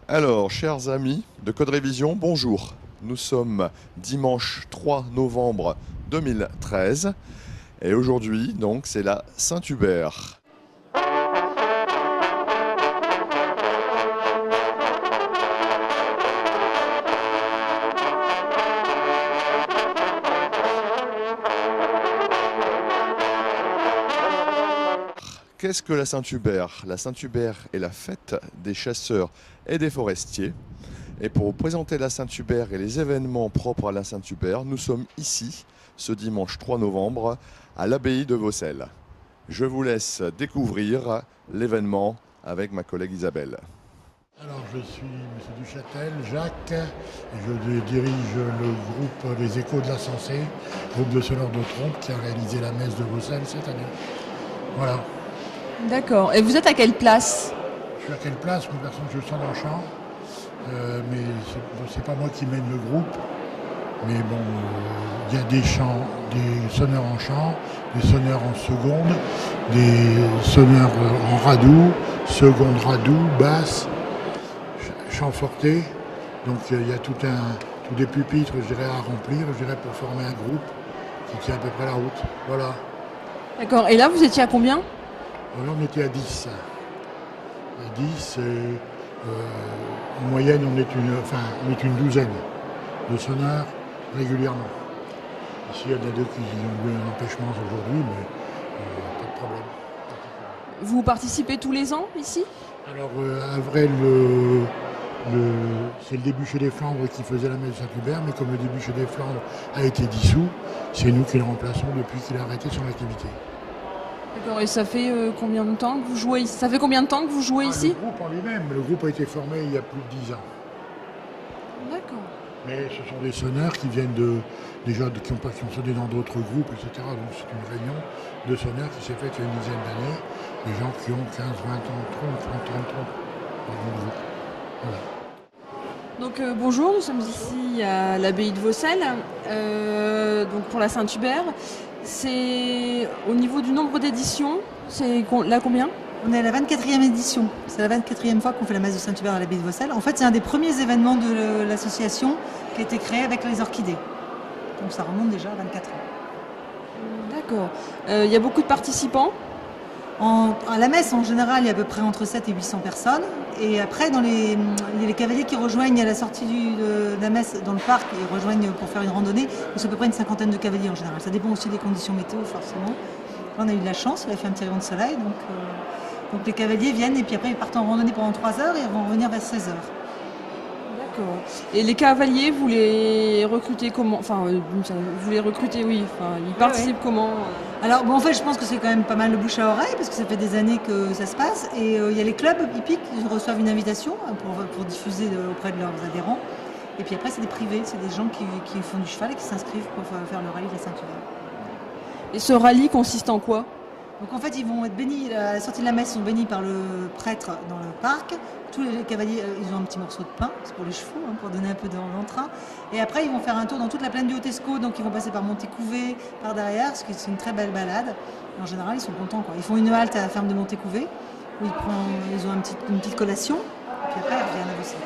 Alors, chers amis de Code Révision, bonjour. Nous sommes dimanche 3 novembre 2013 et aujourd'hui, donc, c'est la Saint-Hubert. Qu'est-ce que la Saint-Hubert? La Saint-Hubert est la fête des chasseurs et des forestiers. Et pour vous présenter la Saint-Hubert et les événements propres à la Saint-Hubert, nous sommes ici, ce dimanche 3 novembre, à l'abbaye de Vaucelles. Je vous laisse découvrir l'événement avec ma collègue Isabelle. Alors, je suis M. Duchâtel, Jacques, et je dirige le groupe Les Échos de la Sensée, groupe de sonneurs de trompe qui a réalisé la messe de Vaucelles cette année. Voilà. D'accord. Et vous êtes à quelle place? Je suis à quelle place? Une personne que je sonne en chant, mais c'est pas moi qui mène le groupe. Mais bon, il y a des chants, des sonneurs en chant, des sonneurs en seconde, des sonneurs en radoux, seconde radoux, basse, chant forté. Donc il y a tous des pupitres, je dirais, à remplir, je dirais, pour former un groupe qui tient à peu près la route. Voilà. D'accord. Et là, vous étiez à combien? Là, on était à 10. À 10, en moyenne, on est une douzaine de sonneurs régulièrement. Ici, il y en a deux qui ont eu un empêchement aujourd'hui, mais pas de problème. Vous participez tous les ans ici? Alors, à vrai, c'est le Débuché des Flandres qui faisait la messe de Saint-Hubert, mais comme le Débuché des Flandres a été dissous, c'est nous qui le remplaçons depuis qu'il a arrêté son activité. D'accord. Et ça fait combien de temps que vous jouez ici? Ça fait combien de temps que vous jouez ici? Le groupe en lui-même, le groupe a été formé il y a plus de 10 ans. D'accord. Mais ce sont des sonneurs qui viennent qui ont sonné dans d'autres groupes, etc. Donc c'est une réunion de sonneurs qui s'est faite il y a une dizaine d'années. Des gens qui ont 15, 20 ans de trompe, 30 ans de trompe dans mon groupe. Voilà. Donc bonjour, nous sommes ici à l'abbaye de Vaucelles, donc pour la Saint-Hubert. C'est au niveau du nombre d'éditions, c'est là combien? On est à la 24e édition. C'est la 24e fois qu'on fait la messe de Saint-Hubert à l'abbaye de Vaucelles. En fait, c'est un des premiers événements de l'association qui a été créé avec les orchidées. Donc ça remonte déjà à 24 ans. D'accord. Il y a beaucoup de participants? À la messe, en général, il y a à peu près entre 7 et 800 personnes. Et après, il y a les cavaliers qui rejoignent à la sortie de la messe dans le parc, ils rejoignent pour faire une randonnée. Donc c'est à peu près une cinquantaine de cavaliers en général. Ça dépend aussi des conditions météo, forcément. Là, on a eu de la chance, il a fait un petit rayon de soleil. Donc les cavaliers viennent et puis après ils partent en randonnée pendant 3 heures et ils vont revenir vers 16 heures. D'accord. Et les cavaliers, vous les recrutez comment? Enfin, vous les recrutez, oui. Enfin, ils participent comment? Alors en fait je pense que c'est quand même pas mal le bouche à oreille parce que ça fait des années que ça se passe et il y a les clubs hippiques qui reçoivent une invitation pour diffuser auprès de leurs adhérents et puis après c'est des privés, c'est des gens qui font du cheval et qui s'inscrivent pour faire le rallye de la Saint-Hubert. Et ce rallye consiste en quoi? Donc en fait ils vont être bénis, à la sortie de la messe ils sont bénis par le prêtre dans le parc. Tous les cavaliers ils ont un petit morceau de pain, c'est pour les chevaux, pour donner un peu d'entrain. Et après ils vont faire un tour dans toute la plaine du Haut-Escaut, donc ils vont passer par Montécouvé, par derrière, ce qui est une très belle balade. Et en général ils sont contents, quoi. Ils font une halte à la ferme de Montécouvé où ils ont une petite collation, et puis après ils reviennent à Vaucelles.